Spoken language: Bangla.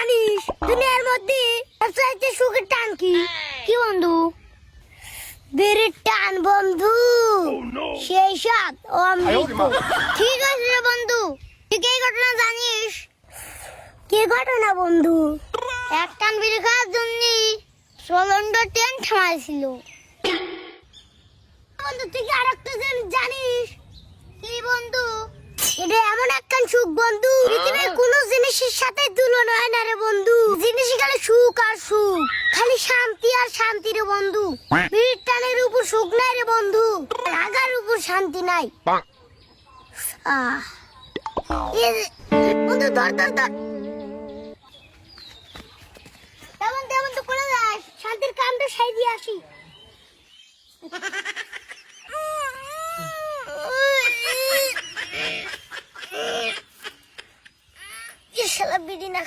জানিস দুনিয়ার মধ্যে সবচেয়ে সুখের টান কি? কি বন্ধু? বিড়ির টান বন্ধু। সেই সাথ অমৃত। ঠিক আছে রে বন্ধু, তুই কি ঘটনা জানিস? কি ঘটনা বন্ধু? এক টান বিড়ি খাওয়ার জন্য সোলন্ড টেন্ট মারছিল। বন্ধু তুই কি আরেকটা জিনিস জানিস? কি বন্ধু? এটা এমন একখান সুখ বন্ধু, পৃথিবীর কোনো জিনিসের সাথে তুলনা হয় না রে বন্ধু। জিনিস খালি সুখ আর সুখ, খালি শান্তি আর শান্তি রে বন্ধু। বিড়ির টানের উপর সুখ নাই রে বন্ধু, রাগার উপর শান্তি নাই। বন্ধু ধর ধর ধর। তেমন তেমন তো করে যাস, শান্তির কামটা সাই দিয়ে আসি। শালা বিড়ি না